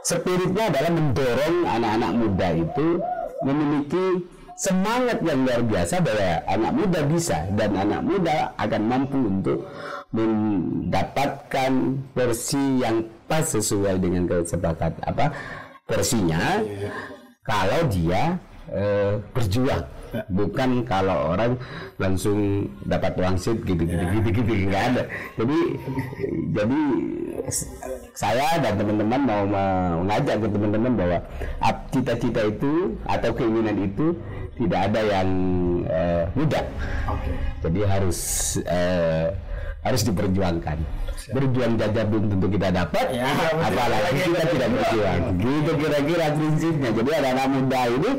spiritnya adalah mendorong anak-anak muda itu memiliki semangat yang luar biasa bahwa anak muda bisa dan anak muda akan mampu untuk mendapatkan versi yang pas sesuai dengan kesepakatan versinya kalau dia berjuang, bukan kalau orang langsung dapat wangsit gitu nggak ada. Jadi saya dan teman-teman mau mengajak ke teman-teman bahwa cita-cita itu atau keinginan itu tidak ada yang mudah. Jadi harus diperjuangkan. Berjuang jajah belum tentu kita dapat, apalagi kita tidak berjuang. Gitu kira-kira prinsipnya. Jadi anak-anak muda ini,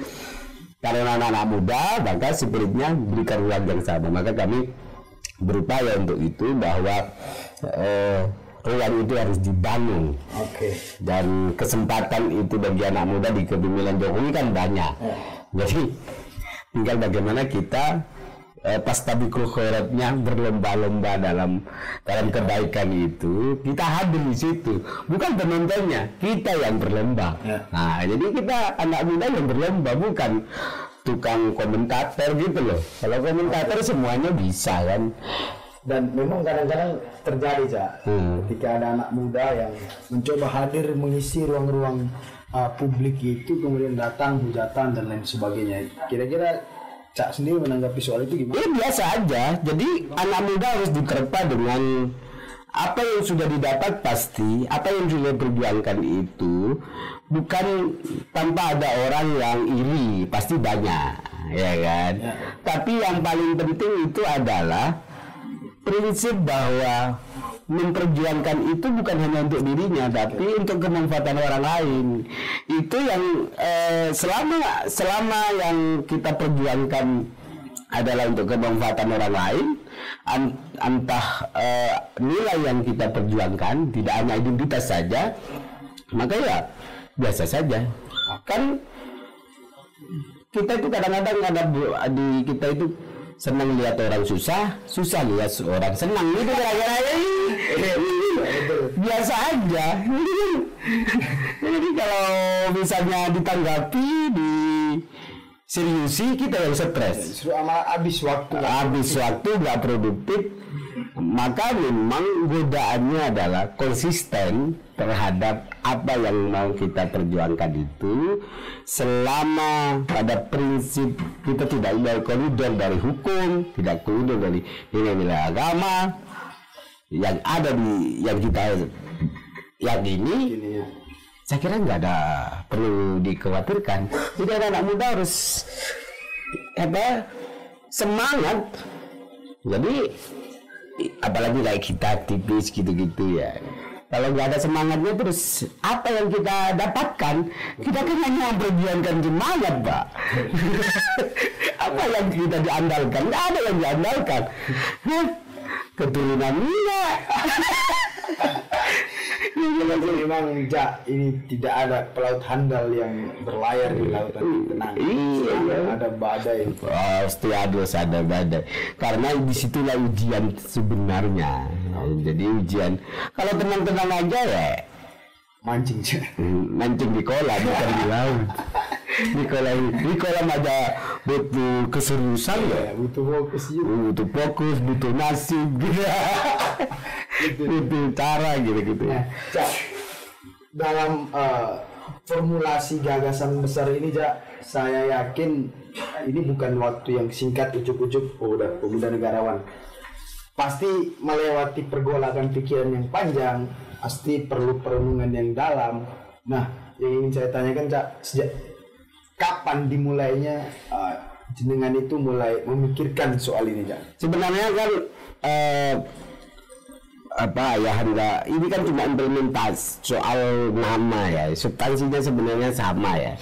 karena anak-anak muda, maka spiritnya berikan ruang yang sama. Maka kami berupaya untuk itu bahwa ruang itu harus dibangun. Dan kesempatan itu bagi anak muda di kepemimpinan Jokowi kan banyak. Jadi tinggal bagaimana kita pastabikul khairatnya berlomba-lomba dalam kebaikan itu, kita hadir di situ, bukan penontonnya, kita yang berlomba. Nah, jadi kita anak muda yang berlomba, bukan tukang komentator gitu loh. Kalau komentator semuanya bisa kan. Dan memang kadang-kadang terjadi ketika ada anak muda yang mencoba hadir mengisi ruang-ruang publik itu, kemudian datang hujatan dan lain sebagainya. Kira-kira Cak sendiri menanggapi soal itu gimana? Ya biasa aja. Jadi anak muda harus diterpa dengan apa yang sudah didapat pasti, apa yang sudah diperjuangkan itu bukan tanpa ada orang yang iri, pasti banyak, ya kan? Tapi yang paling penting itu adalah prinsip bahwa memperjuangkan itu bukan hanya untuk dirinya, tapi untuk kemanfaatan orang lain. Itu yang selama yang kita perjuangkan adalah untuk kemanfaatan orang lain, entah nilai yang kita perjuangkan tidak hanya identitas saja, maka ya biasa saja. Kan kita itu kadang-kadang di kita itu senang lihat orang susah lihat orang senang gitu kira-kira. Biasa aja. Jadi kalau misalnya ditanggapi di seriusi, kita yang stres. Habis waktu nggak produktif. Maka memang godaannya adalah konsisten terhadap apa yang mau kita perjuangkan itu, selama pada prinsip kita tidak dari koridor dari hukum, tidak koridor dari nilai-nilai agama yang ada yang kita yakini. Saya kira nggak ada perlu dikhawatirkan. Jadi anak muda harus semangat. Jadi apalagi kayak kita aktivis gitu-gitu ya. Kalau nggak ada semangatnya, terus apa yang kita dapatkan? Kita kan hanya memperjuangkan semangat, Pak. Apa yang kita diandalkan? Nggak ada yang diandalkan. Keturunan minyak. Memang ini tidak ada pelaut handal yang berlayar di lautan tenang. Ada badai. Pasti ada badai. Karena disitulah ujian sebenarnya. Jadi ujian. Kalau tenang-tenang aja ya mancing di kolam, bukan di laut. Di kolam ada butuh keseriusan ya, butuh fokus, butuh nasib gitu. Butuh cara gitu. Dalam formulasi gagasan besar ini, saya yakin ini bukan waktu yang singkat, ujuk-ujuk udah pemuda negarawan. Pasti melewati pergolakan pikiran yang panjang, pasti perlu perenungan yang dalam. Nah, yang ingin saya tanyakan, Cak, sejak kapan dimulainya jenengan itu mulai memikirkan soal ini, Cak? Sebenarnya kan Ayahanda ini kan cuma implementasi soal nama ya, substansinya sebenarnya sama ya.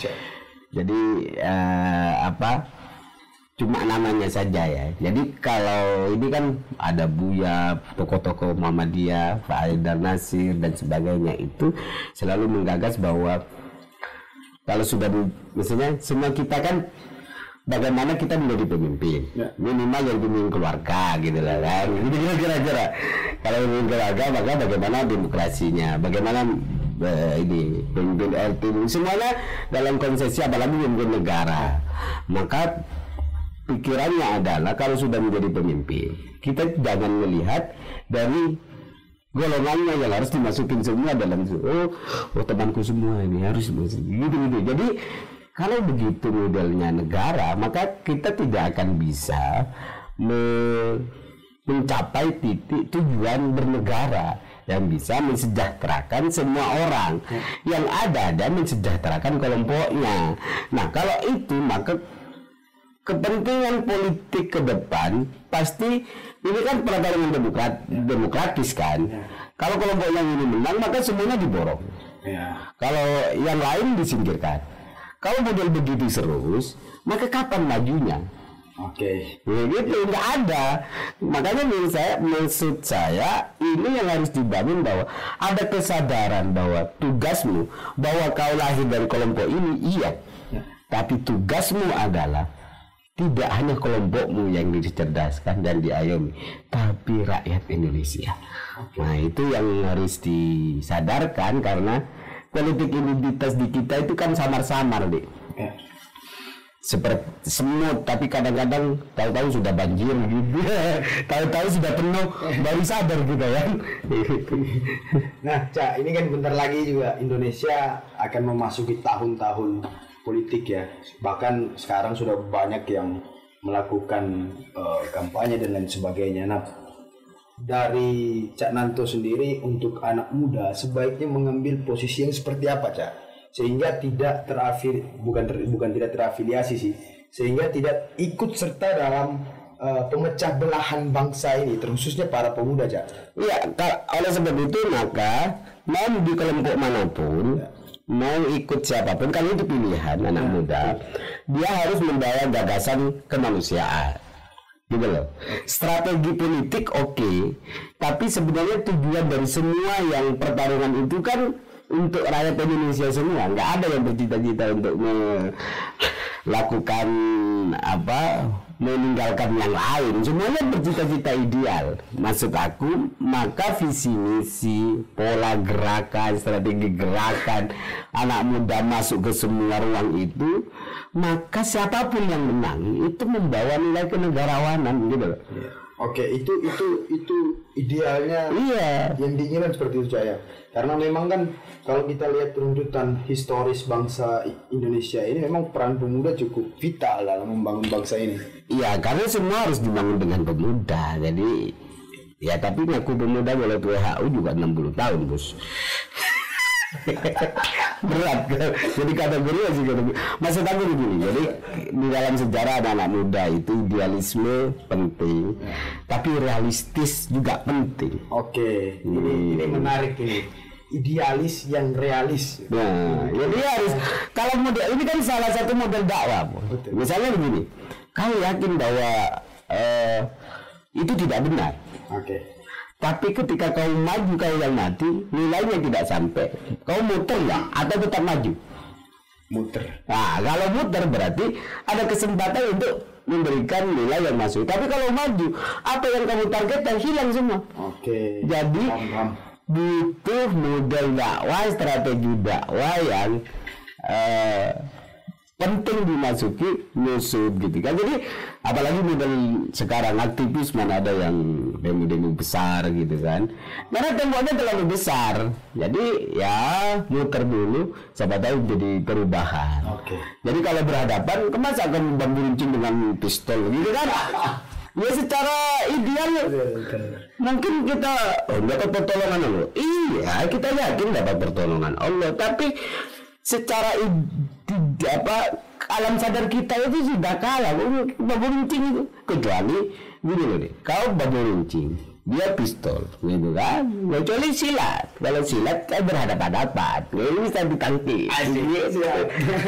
Jadi cuma namanya saja ya. Jadi kalau ini kan ada Buya, tokoh-tokoh Muhammadiyah, Pak Haidar Nasir dan sebagainya, itu selalu menggagas bahwa kalau sudah misalnya semua kita kan bagaimana kita menjadi pemimpin, minimal yang pemimpin keluarga gitu lah kan. Kira-kira kalau pemimpin keluarga, maka bagaimana demokrasinya, bagaimana ini pemimpin RT semuanya dalam konsesi apalagi pemimpin negara. Maka pikirannya adalah kalau sudah menjadi pemimpin, kita jangan melihat dari golongannya yang harus dimasukin semua dalam temanku semua ini harus gitu. Jadi kalau begitu modelnya negara, maka kita tidak akan bisa mencapai titik tujuan bernegara yang bisa mensejahterakan semua orang. Yang ada dan mensejahterakan kelompoknya. Nah, kalau itu maka kepentingan politik ke depan pasti ini kan pertarungan demokratis kan. Kalau kelompok yang ini menang maka semuanya diborong. Kalau yang lain disingkirkan. Kalau model begitu terus, maka kapan majunya? Oke. Gitu nggak ada. Makanya maksud saya ini yang harus dibangun bahwa ada kesadaran bahwa tugasmu, bahwa kau lahir dari kelompok ini, iya. Tapi tugasmu adalah tidak hanya kelompokmu yang dicerdaskan dan diayomi, tapi rakyat Indonesia. Nah itu yang harus disadarkan karena politik identitas di kita itu kan samar-samar, Dik. Seperti semut, tapi kadang-kadang tahu-tahu sudah banjir gitu, tahu-tahu sudah penuh, baru sadar gitu ya. Nah, Cak, ini kan bentar lagi juga Indonesia akan memasuki tahun-tahun politik ya. Bahkan sekarang sudah banyak yang melakukan kampanye dan lain sebagainya. Nah, dari Cak Nanto sendiri untuk anak muda sebaiknya mengambil posisi yang seperti apa, Cak? Sehingga tidak bukan tidak terafiliasi sih, sehingga tidak ikut serta dalam pemecah belahan bangsa ini, terkhususnya para pemuda, Cak. Iya, oleh sebab itu maka mau di kelompok manapun, mau ikut siapapun, kalau itu pilihan anak muda, dia harus membawa gagasan kemanusiaan. Gitu loh. Strategi politik oke, tapi sebenarnya tujuan dari semua yang pertarungan itu kan untuk rakyat Indonesia semua. Nggak ada yang bercita-cita untuk melakukan meninggalkan yang lain. Semuanya bercita-cita ideal. Maksud aku, maka visi misi, pola gerakan, strategi gerakan anak muda masuk ke semua ruang itu, maka siapapun yang menang itu membawa nilai kenegarawanan gitu loh. Oke, itu idealnya. Iya. Yang diinginkan seperti itu, Cak, ya. Karena memang kan kalau kita lihat runtutan historis bangsa Indonesia ini, memang peran pemuda cukup vital dalam membangun bangsa ini. Iya, karena semua harus dibangun dengan pemuda. Jadi ya, tapi ngaku pemuda oleh WHO juga 60 tahun, Bos. Berat. Jadi kategori sih maksud aku begini. Jadi di dalam sejarah anak muda itu idealisme penting, tapi realistis juga penting. Oke, ini menarik ini. Idealis yang realis. Nah, jadi harus kalau model ini kan salah satu model dakwah. Misalnya begini, kau yakin bahwa itu tidak benar. Oke. Tapi ketika kau maju, kau yang mati, nilainya tidak sampai. Kau muter nggak atau tetap maju? Muter. Nah, kalau muter berarti ada kesempatan untuk memberikan nilai yang masuk. Tapi kalau maju, apa yang kamu targetkan hilang semua. Oke. Jadi butuh model dakwah, strategi dakwah yang penting dimasuki musuh gitu kan. Jadi apalagi model sekarang aktivis mana ada yang demo-demo besar gitu kan, karena temponya terlalu besar. Jadi ya muter dulu, siapa tahu jadi perubahan. Oke. Jadi kalau berhadapan, masa akan membunuh dengan pistol gitu kan? Ya secara ideal mungkin kita dapat pertolongan Allah. Iya, kita yakin dapat pertolongan Allah, tapi secara alam sadar kita itu sudah kalah. Babu runcing itu, kecuali gini loh deh, kau babu runcing, dia pistol gitu kan, kecuali silat. Kalau silat kan berhadapan-hadapan, ini bisa ditangkis.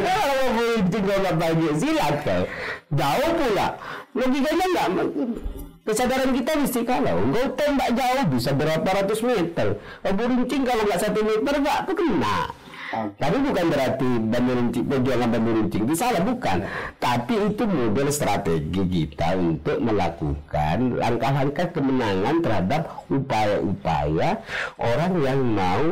Kalau babu runcing kau nggak bagi silat, kau jauh pula, logikanya nggak. Kesadaran kita mesti kalau kau tembak jauh bisa berapa ratus meter, babu runcing kalau nggak 1 meter nggak kena. Tapi bukan berarti perjuangan bambu runcing itu salah, bukan. Tapi itu model strategi kita untuk melakukan langkah-langkah kemenangan terhadap upaya-upaya orang yang mau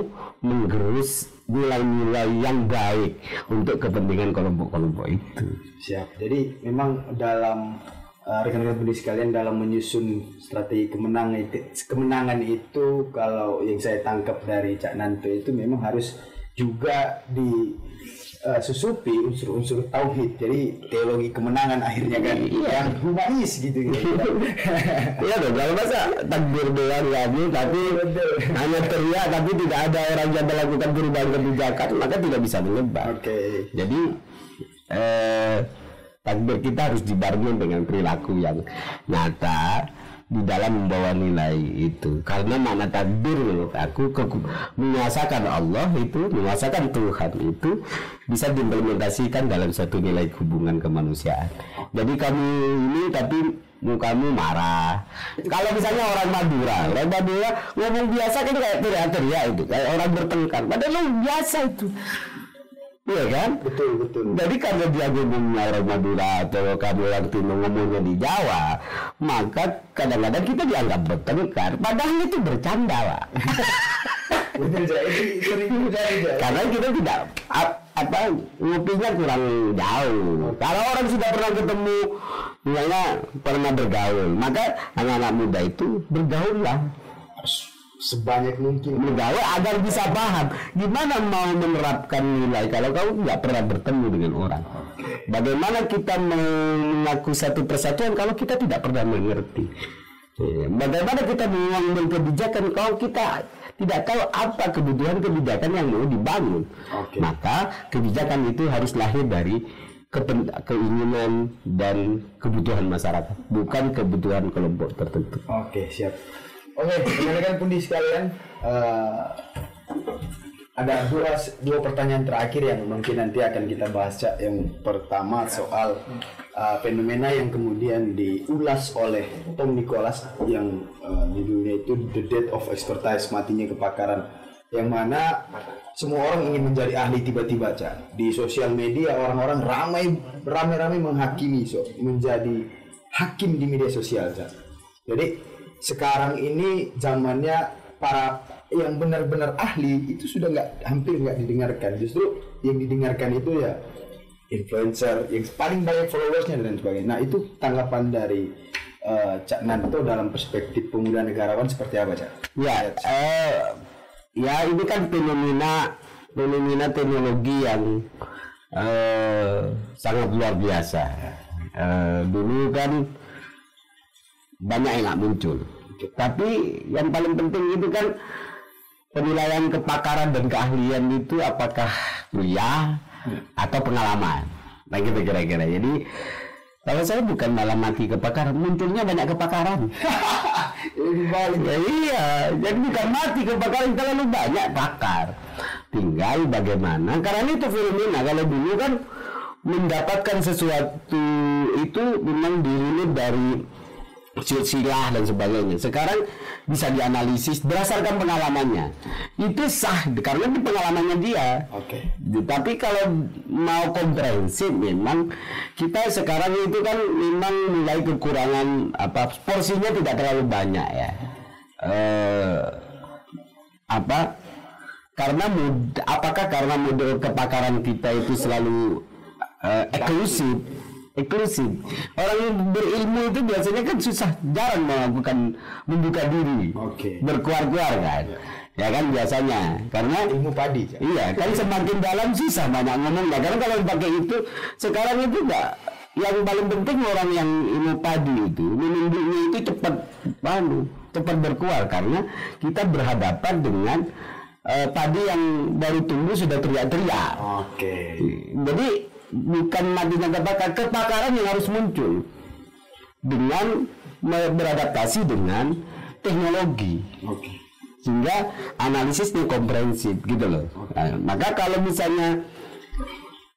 menggerus nilai-nilai yang baik untuk kepentingan kelompok-kelompok itu. Siap. Jadi memang dalam rekan-rekan pendidik sekalian, dalam menyusun strategi kemenangan itu kalau yang saya tangkap dari Cak Nanto itu memang harus juga disusupi unsur-unsur tauhid. Jadi teologi kemenangan akhirnya kan yang humanis gitu. Iya dong, kalau masa takbir doang lagi tapi hanya teriak tapi tidak ada orang yang melakukan perubahan kebijakan, maka tidak bisa menyebar. Jadi takbir kita harus dibarengi dengan perilaku yang nyata di dalam membawa nilai itu. Karena makna takbir menurut aku menguasakan Allah itu, menguasakan Tuhan itu bisa diimplementasikan dalam satu nilai hubungan kemanusiaan. Jadi kamu ini tapi mukamu marah. Kalau misalnya orang Madura ngomong biasa kan kayak teriak-teriak itu, kayak orang bertengkar. Padahal biasa itu. Iya kan? Betul. Jadi kalau dia ngomongnya orang Madura atau kamu orang Timur ngomongnya di Jawa, maka kadang-kadang kita dianggap bertengkar. Padahal itu bercanda, Pak. Betul, itu sering terjadi. Karena kita tidak ngopinya kurang jauh. Kalau orang sudah pernah ketemu, misalnya pernah bergaul, maka anak-anak muda itu bergaul lah. Sebanyak mungkin bergaul agar bisa paham gimana mau menerapkan nilai kalau kamu nggak pernah bertemu dengan orang. Bagaimana kita mengaku satu persatuan kalau kita tidak pernah mengerti. Bagaimana kita mengambil kebijakan kalau kita tidak tahu apa kebutuhan kebijakan yang mau dibangun. Maka kebijakan itu harus lahir dari keinginan dan kebutuhan masyarakat, bukan kebutuhan kelompok tertentu. Siap. Rekan-rekan pendidik sekalian, ada dua pertanyaan terakhir yang mungkin nanti akan kita bahas. Yang pertama soal fenomena yang kemudian diulas oleh Tom Nicholas yang judulnya itu The Death of Expertise, matinya kepakaran, yang mana semua orang ingin menjadi ahli tiba-tiba, Cak. Di sosial media orang-orang ramai-ramai menghakimi, menjadi hakim di media sosial, Cak. Jadi sekarang ini zamannya para yang benar-benar ahli itu sudah hampir nggak didengarkan. Justru yang didengarkan itu ya influencer yang paling banyak followersnya dan sebagainya. Nah, itu tanggapan dari Cak Nanto dalam perspektif pemuda negarawan seperti apa, Cak? Ya ini kan fenomena teknologi yang sangat luar biasa. Dulu kan banyak yang nggak muncul, tapi yang paling penting itu kan penilaian kepakaran dan keahlian itu apakah kuliah atau pengalaman. Nah gitu kira-kira. Jadi kalau saya bukan malah mati kepakaran, munculnya banyak kepakaran. Iya, jadi bukan mati kepakaran, terlalu banyak pakar. Tinggal bagaimana, karena itu fenomena. Kalau dulu kan mendapatkan sesuatu itu memang dirilis dari silsilah dan sebagainya. Sekarang bisa dianalisis berdasarkan pengalamannya. Itu sah karena itu pengalamannya dia. Tapi kalau mau komprehensif memang kita sekarang itu kan memang mulai kekurangan porsinya tidak terlalu banyak ya. Apakah karena model kepakaran kita itu selalu eksklusif. Orang yang berilmu itu biasanya kan jarang membuka diri, berkuar-kuar kan, ya kan biasanya karena ilmu padi. Iya kan semakin dalam susah banyak ngomongnya. Karena kalau pakai itu sekarang itu enggak. Yang paling penting orang yang ilmu padi itu menunduknya itu cepat berkuar karena kita berhadapan dengan padi yang baru tumbuh sudah teriak-teriak. Jadi bukan matinya kepakaran yang harus muncul dengan beradaptasi dengan teknologi, sehingga analisisnya komprehensif gitu loh. Nah, maka kalau misalnya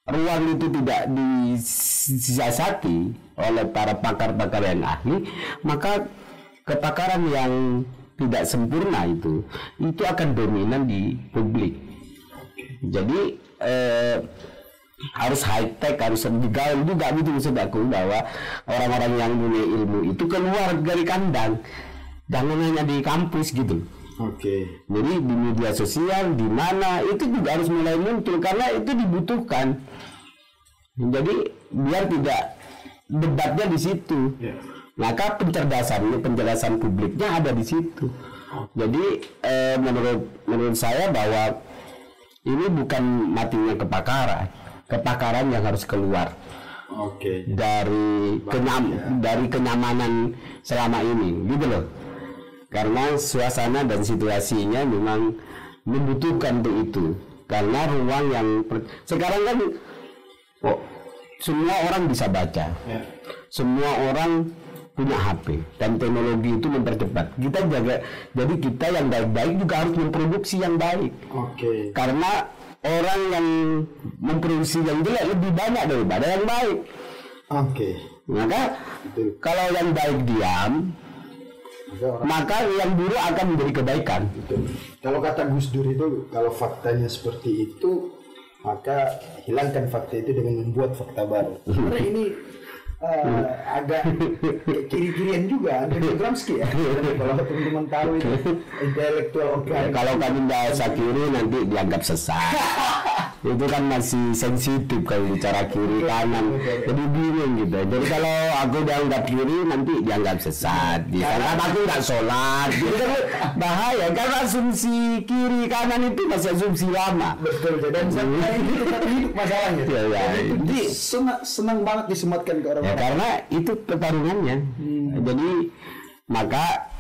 ruang itu tidak disiasati oleh para pakar-pakar yang ahli, maka kepakaran yang tidak sempurna itu akan dominan di publik. Jadi harus high tech, harus digaul juga gitu maksud aku, bahwa orang-orang yang punya ilmu itu keluar dari kandang, jangan hanya di kampus gitu. Jadi di media sosial di mana itu juga harus mulai muncul karena itu dibutuhkan. Jadi biar tidak debatnya di situ. Maka penjelasan publiknya ada di situ. Jadi menurut saya bahwa ini bukan matinya kepakaran yang harus keluar dari kenyamanan selama ini, gitu loh. Karena suasana dan situasinya memang membutuhkan untuk itu. Karena ruang yang sekarang kan semua orang bisa baca, semua orang punya HP dan teknologi itu mempercepat. Jadi kita yang baik-baik juga harus memproduksi yang baik. Karena orang yang memproduksi yang jelek lebih banyak daripada yang baik. Maka kalau yang baik diam, maka yang buruk akan menjadi kebaikan. Kalau kata Gus Dur itu, kalau faktanya seperti itu, maka hilangkan fakta itu dengan membuat fakta baru. Karena ini agak kiri-kirian juga, ada Gramsci ya. Kalau teman-teman tahu itu intelektual kalau kami bahasa kiri nanti dianggap sesat. Itu kan masih sensitif kalau bicara kiri kanan, jadi bingung gitu. Jadi kalau aku dianggap kiri nanti dianggap sesat, karena aku nggak sholat. Jadi kan bahaya karena asumsi kiri kanan itu masih asumsi lama. Betul. Dan ini tetap hidup masalahnya. Jadi senang banget disematkan ke orang-orang. Karena itu pertarungannya. Jadi maka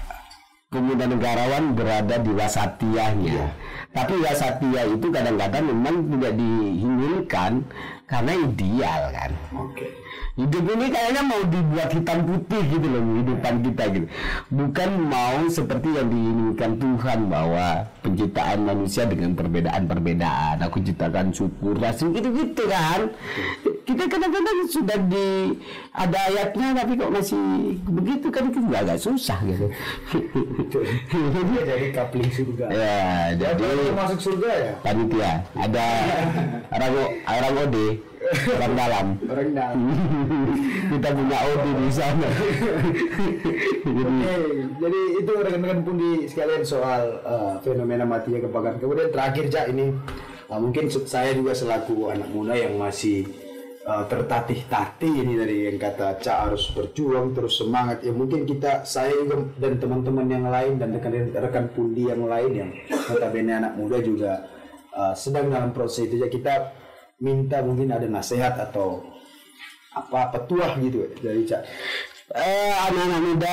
pemuda negarawan berada di wasatiyahnya. Tapi wasatiyah itu kadang-kadang memang tidak diinginkan karena ideal kan. Hidup ini kayaknya mau dibuat hitam putih gitu loh, kehidupan kita gitu. Bukan mau seperti yang diinginkan Tuhan bahwa penciptaan manusia dengan perbedaan-perbedaan. Aku ciptakan syukur, rasul gitu-gitu kan. Kita kadang-kadang sudah ada ayatnya tapi kok masih begitu kan, itu juga agak susah gitu. Jadi coupling surga. Ya, jadi masuk surga ya. Panitia ada orang OD. Orang dalam. Kita punya OD di sana. Jadi itu rekan-rekan pundi sekalian soal fenomena matinya kebakaran. Kemudian terakhir Cak, ini mungkin saya juga selaku anak muda yang masih tertatih-tatih ini dari yang kata Cak harus berjuang terus semangat ya, mungkin saya juga dan teman-teman yang lain dan rekan-rekan pundi yang lain yang notabene anak muda juga sedang dalam proses itu ya, kita minta mungkin ada nasihat atau petuah gitu dari Cak. Anak-anak muda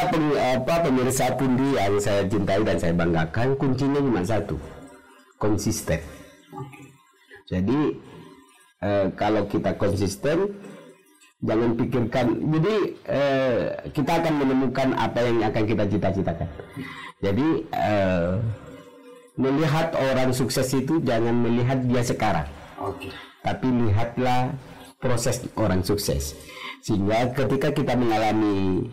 pemirsa pundi yang saya cintai dan saya banggakan, kuncinya cuma satu, konsisten. Jadi kalau kita konsisten, jangan pikirkan. Jadi kita akan menemukan apa yang akan kita cita-citakan. Jadi melihat orang sukses itu jangan melihat dia sekarang. Tapi lihatlah proses orang sukses, sehingga ketika kita mengalami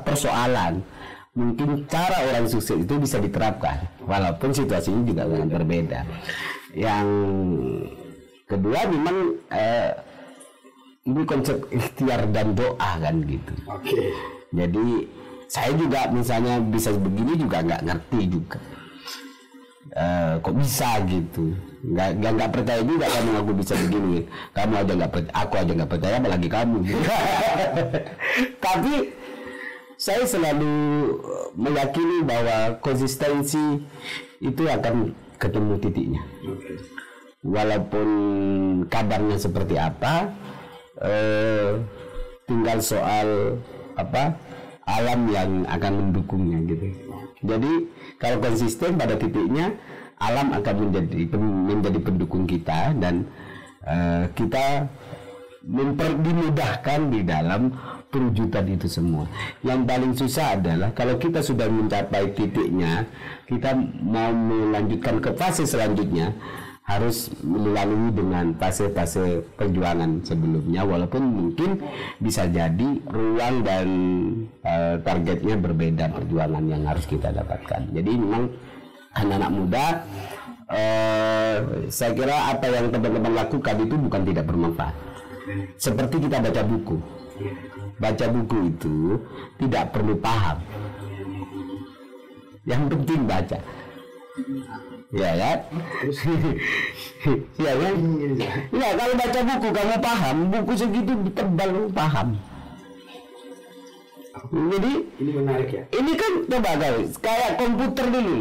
persoalan, mungkin cara orang sukses itu bisa diterapkan walaupun situasinya juga sangat berbeda. Yang kedua memang ini konsep ikhtiar dan doa kan gitu. Jadi saya juga misalnya bisa begini juga nggak ngerti juga. Kok bisa gitu, nggak percaya juga kamu aku bisa begini, kamu aja nggak percaya, aku aja nggak percaya apalagi kamu. Tapi saya selalu meyakini bahwa konsistensi itu akan ketemu titiknya. Walaupun kabarnya seperti apa, tinggal soal alam yang akan mendukungnya gitu. Jadi kalau konsisten pada titiknya, alam akan menjadi pendukung kita dan kita dimudahkan di dalam perwujudan itu semua. Yang paling susah adalah kalau kita sudah mencapai titiknya, kita mau melanjutkan ke fase selanjutnya, harus melalui dengan fase-fase perjuangan sebelumnya, walaupun mungkin bisa jadi ruang dan targetnya berbeda perjuangan yang harus kita dapatkan. Jadi memang anak-anak muda, saya kira apa yang teman-teman lakukan itu bukan tidak bermanfaat. Seperti kita baca buku. Baca buku itu tidak perlu paham. Yang penting baca. Ya kan? Ya kan? Ya kalau baca buku kamu paham, buku segitu tebal kamu paham. Jadi ini menarik ya. Ini kan coba guys, kayak komputer dulu.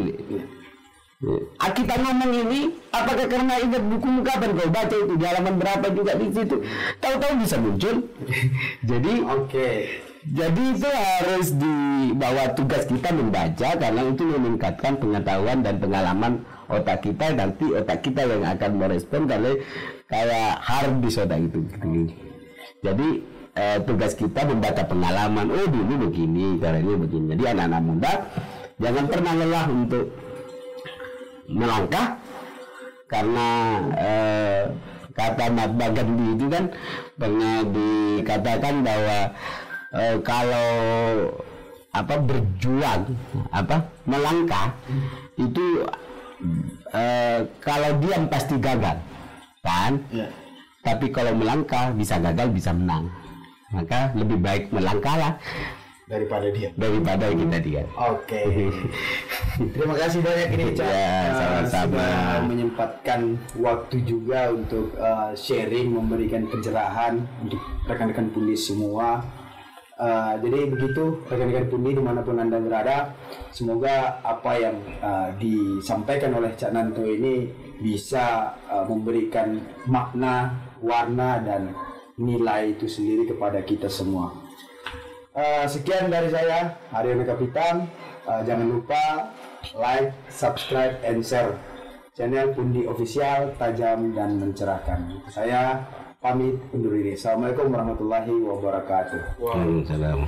Kita ngomong ini, apakah karena ingat buku kapan kau baca itu di halaman berapa juga di situ, tahu-tahu bisa muncul. Jadi jadi itu harus dibawa tugas kita membaca karena itu meningkatkan pengetahuan dan pengalaman otak kita. Nanti otak kita yang akan merespon kalau kayak hard disk otak itu. Jadi tugas kita membaca pengalaman. Oh dulu begini, caranya begini. Jadi anak-anak muda jangan pernah lelah untuk melangkah karena kata Mahatma Gandhi itu kan pernah dikatakan bahwa kalau berjuang melangkah itu kalau diam pasti gagal kan, tapi kalau melangkah bisa gagal bisa menang, maka lebih baik melangkahlah daripada kita diam. Terima kasih banyak ini Cak. Sama-sama. Sudah menyempatkan waktu juga untuk sharing, memberikan pencerahan untuk rekan-rekan Pundi semua. Jadi begitu rekan-rekan Pundi dimanapun Anda berada, semoga apa yang disampaikan oleh Cak Nanto ini bisa memberikan makna, warna dan nilai itu sendiri kepada kita semua. Sekian dari saya, Haryono Kapitan. Jangan lupa like, subscribe, and share channel Pundi Official, tajam dan mencerahkan. Saya pamit undur diri. Assalamualaikum warahmatullahi wabarakatuh. Waalaikumsalam.